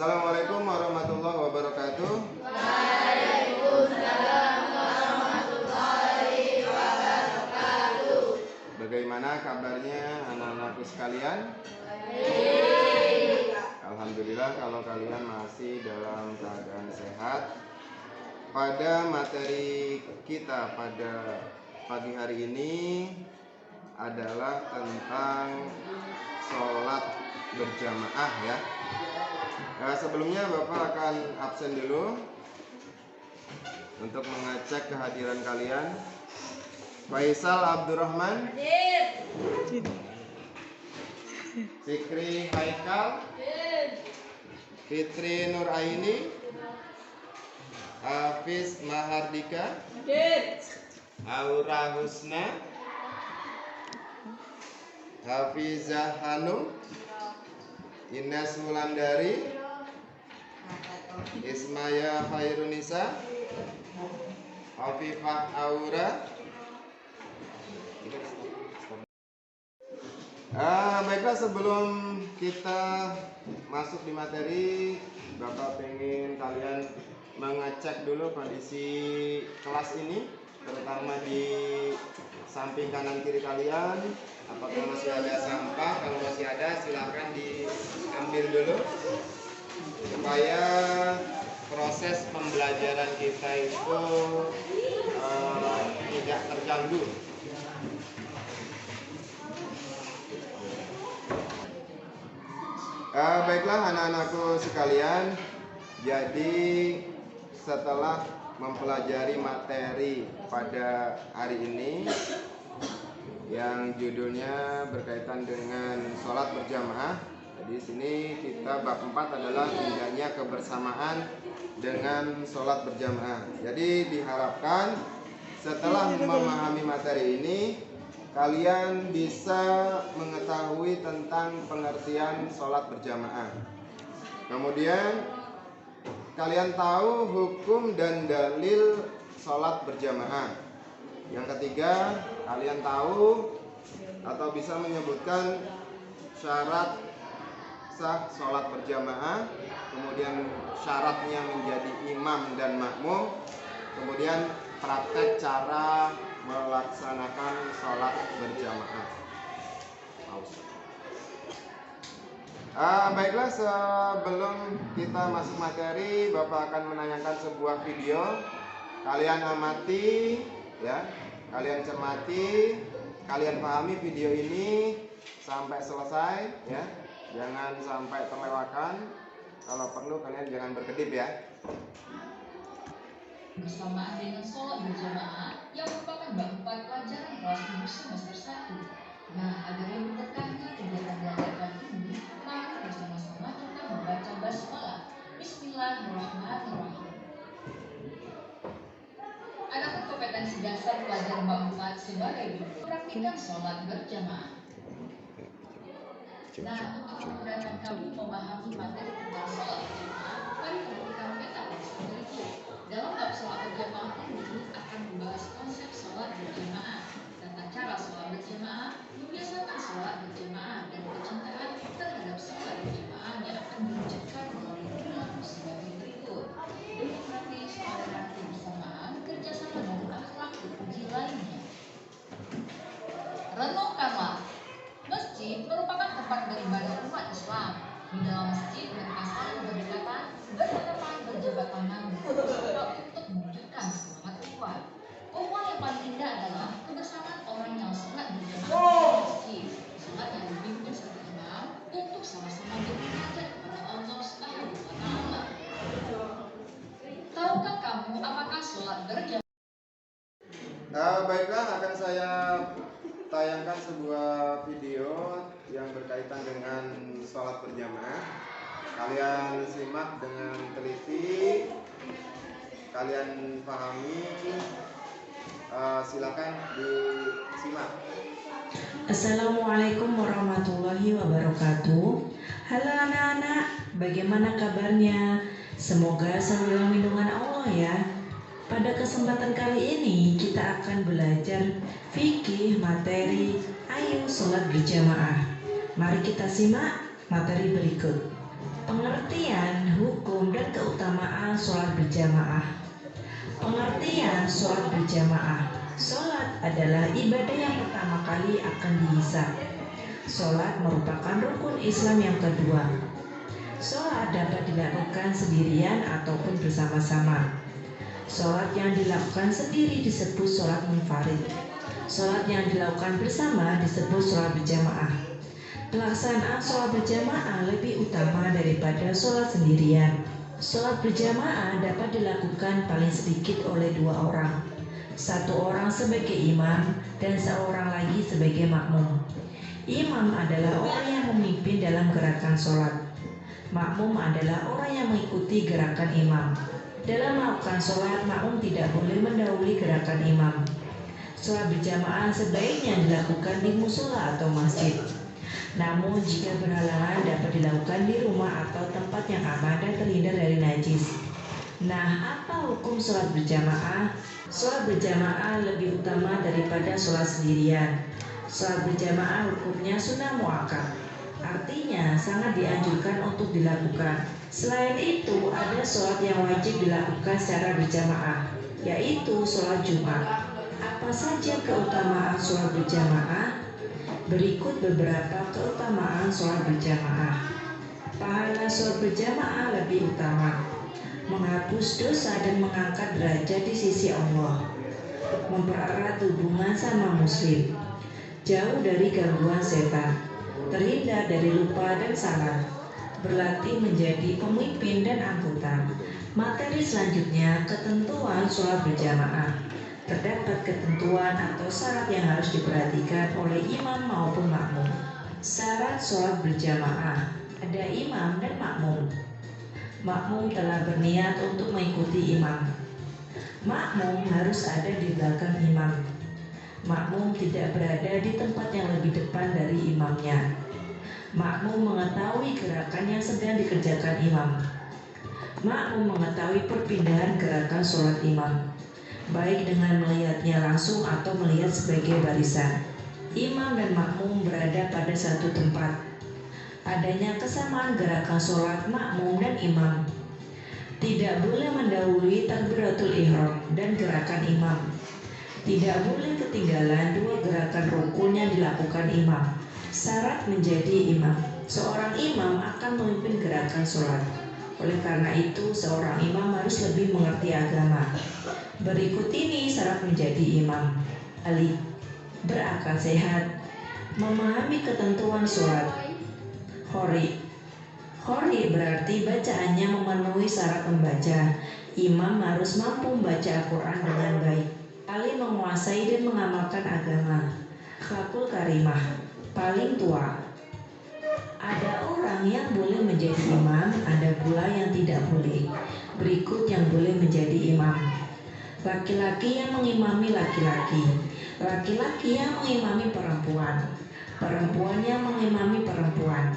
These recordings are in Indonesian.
Assalamualaikum warahmatullahi wabarakatuh. Waalaikumsalam warahmatullahi wabarakatuh. Bagaimana kabarnya anak-anakku sekalian? Baik. Alhamdulillah kalau kalian masih dalam keadaan sehat. Pada materi kita pada pagi hari ini adalah tentang sholat berjamaah ya. Nah, sebelumnya Bapak akan absen dulu untuk mengecek kehadiran kalian. Faisal Abdurrahman, Hadir. Fikri Haikal, Fitri Nur Aini, Hafiz Mahardika, Hadir. Aura Husna, Hafizah Hanum, Ines Wulandari, Ismaya Khairunisa, Afifah Aura. Baiklah, sebelum kita masuk di materi, Bapak pengen kalian mengecek dulu kondisi kelas ini, terutama di samping kanan kiri kalian. Apakah masih ada sampah? Kalau masih ada, silahkan diambil dulu supaya proses pembelajaran kita itu tidak terganggu. Baiklah anak-anakku sekalian, jadi setelah mempelajari materi pada hari ini yang judulnya berkaitan dengan sholat berjamaah, di sini kita bab 4 adalah indahnya kebersamaan dengan sholat berjamaah. Jadi diharapkan setelah memahami materi ini, kalian bisa mengetahui tentang pengertian sholat berjamaah. Kemudian kalian tahu hukum dan dalil sholat berjamaah. Yang ketiga, kalian tahu atau bisa menyebutkan syarat sah sholat berjamaah, kemudian syaratnya menjadi imam dan makmum, kemudian praktek cara melaksanakan sholat berjamaah. Baiklah, sebelum kita masuk materi, Bapak akan menayangkan sebuah video. Kalian amati ya, kalian cermati, kalian pahami video ini sampai selesai ya. Jangan sampai terlewatkan. Kalau perlu kalian jangan berkedip ya. Bersamaan dengan sholat berjamaah yang merupakan bab 4 pelajaran kelas 7 semester 1. Nah, agar lebih berkahnya kegiatan belajar kali ini, mari bersama-sama kita membaca basmalah. Bismillahirrahmanirrahim. Adapun kompetensi dasar pelajaran bab 4 sebagai berikut: praktikan sholat berjamaah. Nah, untuk memudahkan kamu memahami materi tentang sholat berjamaah, mari perhatikan peta konsep berikut. Dalam bab sholat berjamaah ini akan membahas konsep sholat berjamaah, tata cara sholat berjamaah, membiasakan sholat berjamaah, dan kecintaan terhadap sholat berjamaah yang akan diwujudkan melalui perilaku sebagai berikut: demokratis, toleransi bersamaan, kerjasama dan akhlak terpuji lainnya. Renungkanlah. Masjid merupakan tempat beribadah umat Islam. Di dalam masjid mereka saling berdekatan, berhadapan, berjabat tangan, berdoa untuk mewujudkan semangat ukhuwah. Ukhuwah yang paling indah adalah kebersamaan orang yang sholat berjamaah di masjid, sholat yang dipimpin sebagai imam untuk sama-sama bermunajat kepada Allah Subhanahu wa Ta'ala. Tahukah kamu apakah sholat berjamaah? Baiklah, akan saya tayangkan sebuah video yang berkaitan dengan sholat berjamaah. Kalian simak dengan teliti, kalian pahami, silakan disimak. Assalamualaikum warahmatullahi wabarakatuh. Halo anak-anak, bagaimana kabarnya? Semoga selalu dalam lindungan Allah ya. Pada kesempatan kali ini kita akan belajar fikih materi Ayo Sholat Berjamaah. Mari kita simak materi berikut. Pengertian, hukum, dan keutamaan sholat berjamaah. Pengertian sholat berjamaah. Sholat adalah ibadah yang pertama kali akan dihisab. Sholat merupakan rukun Islam yang kedua. Sholat dapat dilakukan sendirian ataupun bersama-sama. Sholat yang dilakukan sendiri disebut sholat munfarid. Sholat yang dilakukan bersama disebut sholat berjamaah. Pelaksanaan sholat berjamaah lebih utama daripada sholat sendirian. Sholat berjamaah dapat dilakukan paling sedikit oleh 2 orang. 1 orang sebagai imam dan seorang lagi sebagai makmum. Imam adalah orang yang memimpin dalam gerakan sholat. Makmum adalah orang yang mengikuti gerakan imam. Dalam melakukan sholat, makmum tidak boleh mendahului gerakan imam. Sholat berjamaah sebaiknya dilakukan di musola atau masjid. Namun jika berhalangan dapat dilakukan di rumah atau tempat yang aman dan terhindar dari najis. Nah, apa hukum sholat berjamaah? Sholat berjamaah lebih utama daripada sholat sendirian. Sholat berjamaah hukumnya sunnah muakkad, artinya sangat dianjurkan untuk dilakukan. Selain itu, ada sholat yang wajib dilakukan secara berjamaah, yaitu sholat Jumat. Apa saja keutamaan sholat berjamaah? Berikut beberapa keutamaan sholat berjamaah. Pahala sholat berjamaah lebih utama. Menghapus dosa dan mengangkat derajat di sisi Allah. Mempererat hubungan sama muslim. Jauh dari gangguan setan. Terhindar dari lupa dan salah. Berlatih menjadi pemimpin dan anggota. Materi selanjutnya, ketentuan sholat berjamaah. Terdapat ketentuan atau syarat yang harus diperhatikan oleh imam maupun makmum. Syarat sholat berjamaah, ada imam dan makmum. Makmum telah berniat untuk mengikuti imam. Makmum harus ada di belakang imam. Makmum tidak berada di tempat yang lebih depan dari imamnya. Makmum mengetahui gerakan yang sedang dikerjakan imam. Makmum mengetahui perpindahan gerakan sholat imam, baik dengan melihatnya langsung atau melihat sebagai barisan. Imam dan makmum berada pada satu tempat. Adanya kesamaan gerakan sholat makmum dan imam. Tidak boleh mendahului takbiratul ihram dan gerakan imam. Tidak boleh ketinggalan 2 gerakan rukun yang dilakukan imam. Syarat menjadi imam, seorang imam akan memimpin gerakan sholat. Oleh karena itu, seorang imam harus lebih mengerti agama. Berikut ini syarat menjadi imam. Ali, berakal sehat, memahami ketentuan sholat. Khori berarti bacaannya memenuhi syarat membaca. Imam harus mampu membaca Al-Quran dengan baik. Ali menguasai dan mengamalkan agama. Akhlakul karimah, paling tua. Ada orang yang boleh menjadi imam, ada pula yang tidak boleh. Berikut yang boleh menjadi imam. Laki-laki yang mengimami laki-laki. Laki-laki yang mengimami perempuan. Perempuan yang mengimami perempuan.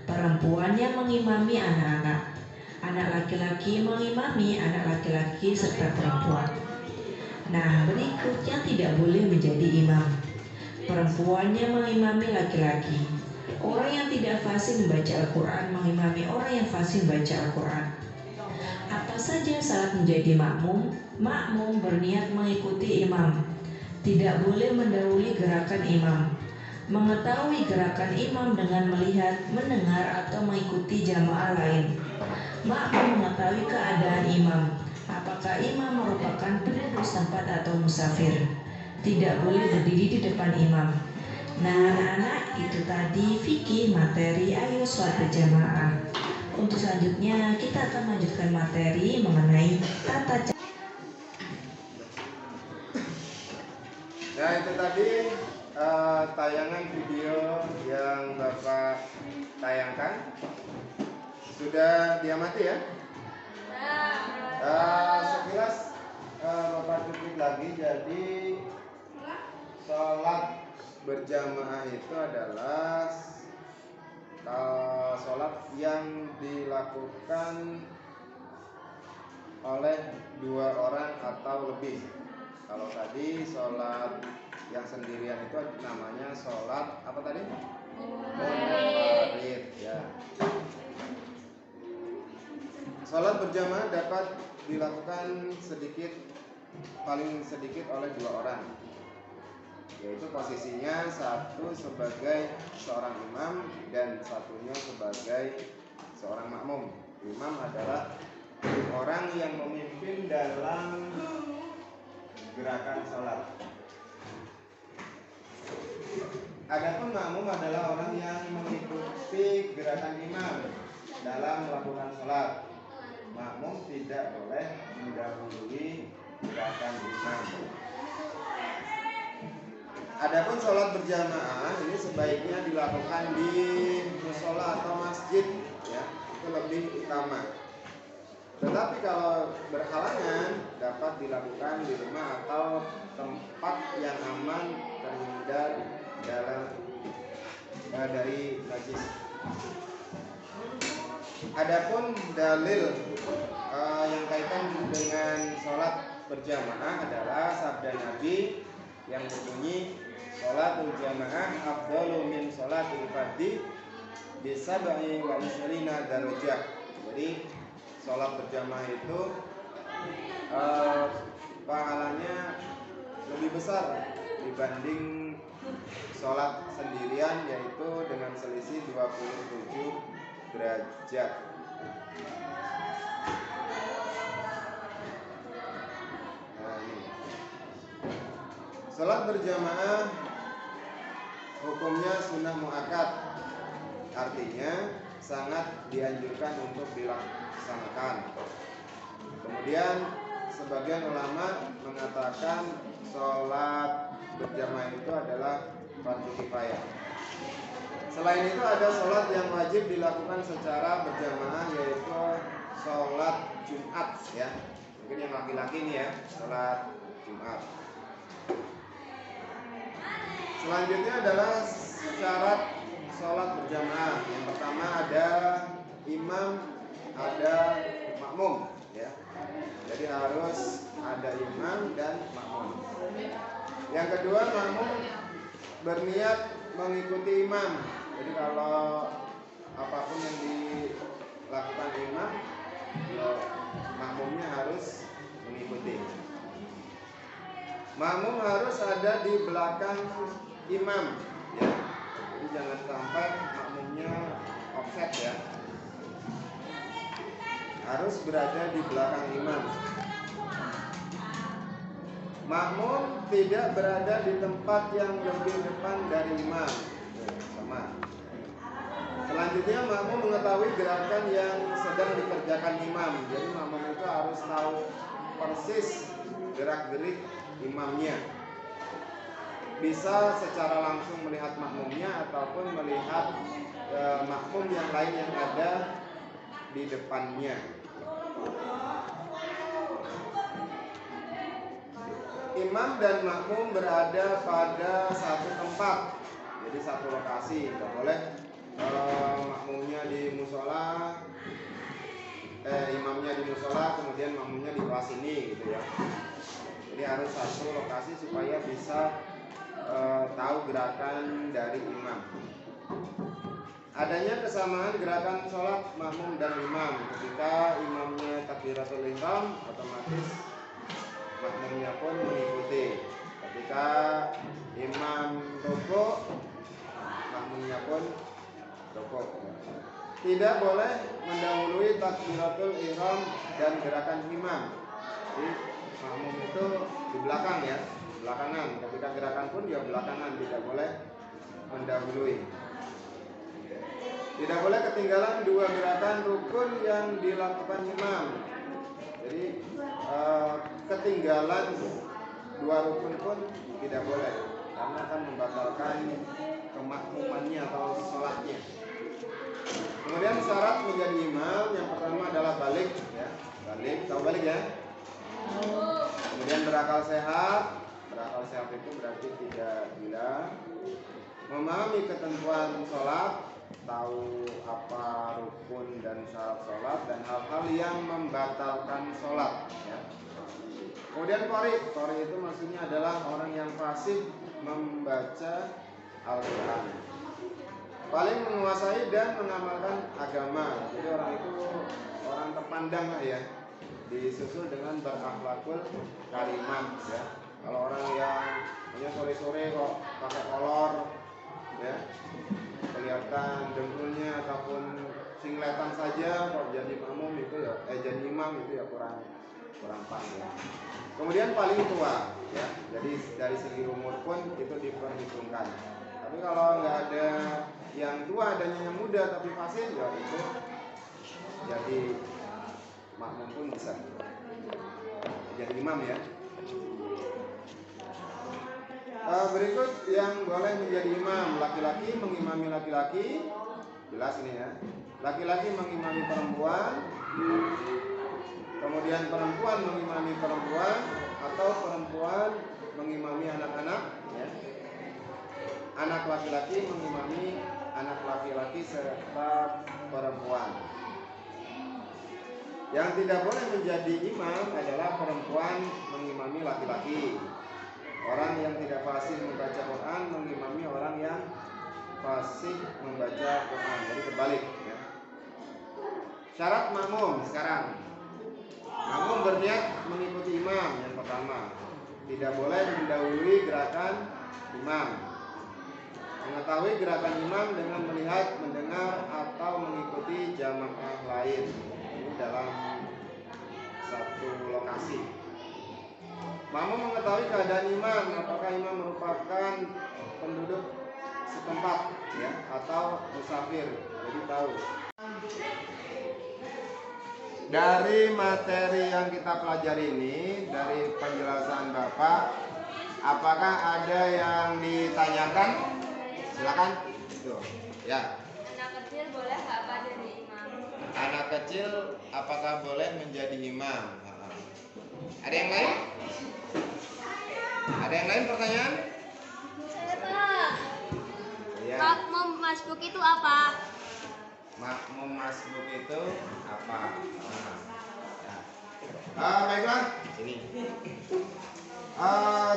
Perempuan yang mengimami anak-anak. Anak laki-laki mengimami anak laki-laki serta perempuan. Nah, berikut yang tidak boleh menjadi imam. Perempuan yang mengimami laki-laki. Orang yang tidak fasih membaca Al-Quran mengimami orang yang fasih membaca Al-Quran. Apa saja syarat menjadi makmum? Makmum berniat mengikuti imam. Tidak boleh mendahului gerakan imam. Mengetahui gerakan imam dengan melihat, mendengar, atau mengikuti jamaah lain. Makmum mengetahui keadaan imam. Apakah imam merupakan penduduk setempat atau musafir. Tidak boleh berdiri di depan imam. Nah, anak-anak, itu tadi fikih materi ayo sholat berjamaah. Untuk selanjutnya kita akan melanjutkan materi mengenai tata cara. Nah, itu tadi tayangan video yang Bapak tayangkan. Sudah diamati ya? Sekilas Bapak cuplik lagi. Jadi sholat berjamaah itu adalah sholat yang dilakukan oleh 2 orang atau lebih. Kalau tadi sholat yang sendirian itu namanya sholat apa tadi? Munfarid ya. Sholat berjamaah dapat dilakukan paling sedikit oleh 2 orang, yaitu posisinya satu sebagai seorang imam dan satunya sebagai seorang makmum. Imam adalah orang yang memimpin dalam gerakan sholat. Adapun makmum adalah orang yang mengikuti gerakan imam dalam melakukan sholat. Makmum tidak boleh mendahului gerakan imam. Adapun sholat berjamaah ini sebaiknya dilakukan di musola atau masjid, ya, itu lebih utama. Tetapi kalau berhalangan dapat dilakukan di rumah atau tempat yang aman terhindar dari najis. Adapun dalil yang kaitan dengan sholat berjamaah adalah sabda Nabi yang berbunyi sholatul jamaah afdalu min sholatil fardhi bi sab'i wa ishrina darajah. Jadi sholat berjamaah itu pahalanya lebih besar dibanding sholat sendirian, yaitu dengan selisih 27 derajat. Nah, ini. Sholat berjamaah hukumnya sunnah muakkad, artinya sangat dianjurkan untuk dilaksanakan. Kemudian sebagian ulama mengatakan sholat berjamaah itu adalah fardu kifayah. Selain itu ada sholat yang wajib dilakukan secara berjamaah, yaitu sholat Jumat, ya. Mungkin yang laki-laki nih ya, sholat Jumat. Selanjutnya adalah syarat sholat berjamaah. Yang pertama ada imam, ada makmum, ya. Jadi harus ada imam dan makmum. Yang kedua, makmum berniat mengikuti imam. Jadi kalau apapun yang dilakukan imam, makmumnya harus mengikuti. Makmum harus ada di belakang imam, ya. Jadi jangan sampai makmumnya offset, ya. Harus berada di belakang imam. Makmum tidak berada di tempat yang lebih depan dari imam. Sama. Selanjutnya, makmum mengetahui gerakan yang sedang dikerjakan imam. Jadi makmum itu harus tahu persis gerak-gerik imamnya. Bisa secara langsung melihat makmumnya ataupun melihat makmum yang lain yang ada di depannya. Imam dan makmum berada pada satu tempat, jadi satu lokasi. Tidak boleh makmumnya di musola, imamnya di musola, kemudian makmumnya di kelas ini, gitu ya. Jadi harus satu lokasi supaya bisa tahu gerakan dari imam. Adanya kesamaan gerakan sholat makmum dan imam. Ketika imamnya takbiratul ihram, otomatis makmumnya pun mengikuti. Ketika imam rukuk, makmumnya pun rukuk. Tidak boleh mendahului takbiratul ihram dan gerakan imam. Jadi makmum itu di belakang, ya, belakangan. Ketika gerakan pun dia belakangan, tidak boleh mendahului. Tidak boleh ketinggalan dua gerakan rukun yang dilakukan imam. Jadi ketinggalan dua rukun pun tidak boleh, karena akan membatalkan kemakmumannya atau sholatnya. Kemudian syarat menjadi imam yang pertama adalah balik, ya. Balik, tahu balik, ya. Kemudian berakal sehat. Berakal sehat itu berarti tidak gila. Memahami ketentuan sholat, tahu apa rukun dan syarat sholat dan hal-hal yang membatalkan sholat, ya. Kemudian qari itu maksudnya adalah orang yang fasih membaca Al-Quran. paling menguasai dan mengamalkan agama. Jadi orang itu orang terpandang lah ya, disusul dengan berakhlakul karimah ya. Kalau orang yang hanya sore-sore kok pakai kolor ya, kelihatan dengkulnya ataupun singletan saja kok jadi makmum itu ya, jadi imam itu ya kurang pas ya. Kemudian paling tua ya, jadi dari segi umur pun itu diperhitungkan. Tapi kalau nggak ada yang tua, adanya yang muda tapi fasih ya itu jadi makmum pun bisa jadi imam ya. Berikut yang boleh menjadi imam, laki-laki mengimami laki-laki, jelas ini ya. Laki-laki mengimami perempuan, kemudian perempuan mengimami perempuan, atau perempuan mengimami anak-anak ya. Anak laki-laki mengimami anak laki-laki serta perempuan. Yang tidak boleh menjadi imam adalah perempuan mengimami laki-laki. Orang yang tidak fasih membaca Quran mengimami orang yang fasih membaca Quran. Jadi terbalik ya. Syarat makmum sekarang. Makmum berniat mengikuti imam yang pertama. Tidak boleh mendahului gerakan imam. Mengetahui gerakan imam dengan melihat, mendengar, atau mengikuti jamaah lain. Ini dalam satu lokasi. Makmum mengetahui keadaan imam, apakah imam merupakan penduduk setempat ya, atau musafir. Jadi tahu. Dari materi yang kita pelajari ini, dari penjelasan Bapak, apakah ada yang ditanyakan? Silakan. Tuh, ya. Anak kecil boleh nggak Pak jadi imam? Anak kecil apakah boleh menjadi imam? Ada yang lain? Ada yang lain pertanyaan? Saya Pak. Ya. Makmum masbuk itu apa? Makmum masbuk itu apa? Baiklah, ini.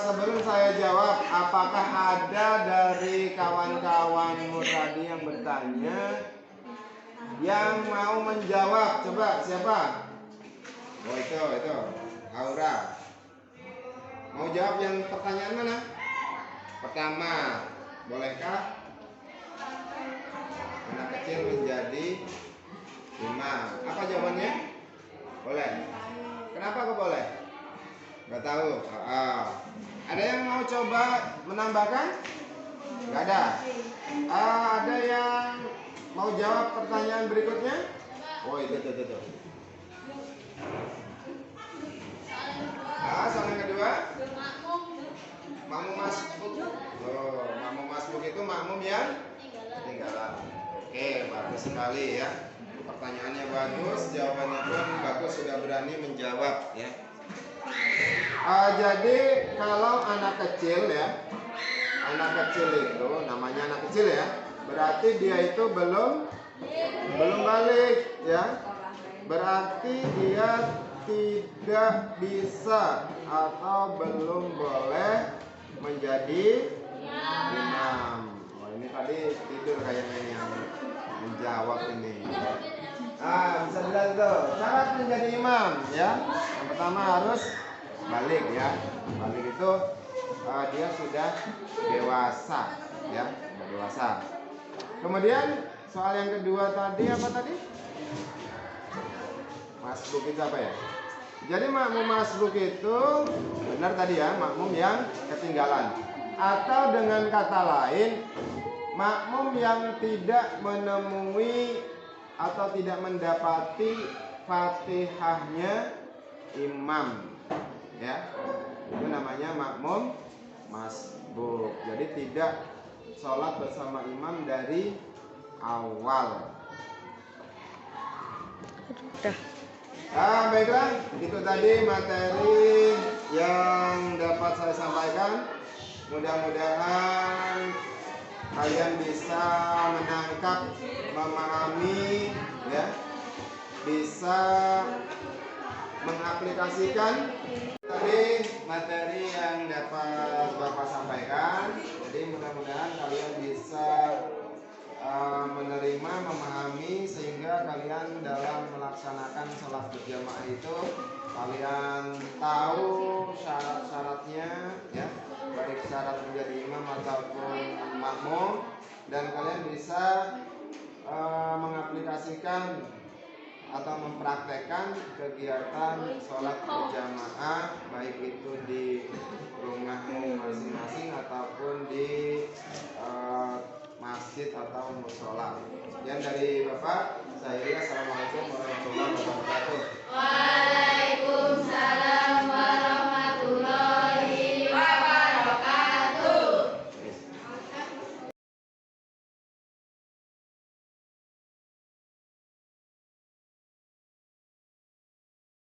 Sebelum saya jawab, apakah ada dari kawan-kawanmu tadi yang bertanya yang mau menjawab? Coba siapa? Oh itu Aura. Mau jawab yang pertanyaan mana? Pertama, bolehkah anak kecil menjadi imam? Apa jawabannya? Boleh. Kenapa kok boleh? Gak tahu. Ada yang mau coba menambahkan? Gak ada. Ada yang mau jawab pertanyaan berikutnya? Oh itu. Soal yang kedua? Makmum masbuk. Oh, makmum masbuk itu makmum yang ketinggalan. Oke, bagus sekali ya. Pertanyaannya bagus, jawabannya pun bagus, sudah berani menjawab ya. Jadi kalau anak kecil ya, anak kecil itu namanya anak kecil ya, berarti dia itu belum balik ya. Berarti dia tidak bisa atau belum boleh menjadi imam. Oh, ini tadi tidur kayaknya yang menjawab ini. Bisa bilang tuh syarat menjadi imam ya. Yang pertama harus balik ya. Balik itu dia sudah dewasa ya, sudah dewasa. Kemudian soal yang kedua tadi apa tadi? Masbuk itu apa ya? Jadi makmum masbuk itu benar tadi ya, makmum yang ketinggalan. Atau dengan kata lain, makmum yang tidak menemui atau tidak mendapati Fatihahnya imam. Ya. Itu namanya makmum masbuk. Jadi tidak sholat bersama imam dari awal. Baiklah, itu tadi materi yang dapat saya sampaikan. Mudah-mudahan kalian bisa menangkap, memahami, ya, bisa mengaplikasikan tadi materi yang dapat Bapak sampaikan. Jadi mudah-mudahan kalian bisa melaksanakan sholat berjamaah itu kalian tahu syarat-syaratnya, ya, baik syarat menjadi imam ataupun makmum, dan kalian bisa mengaplikasikan atau mempraktekkan kegiatan sholat berjamaah baik itu di rumahmu masing-masing ataupun di masjid atau mushola. Sekian dari Bapak. Saya Assalamualaikum warahmatullahi wabarakatuh.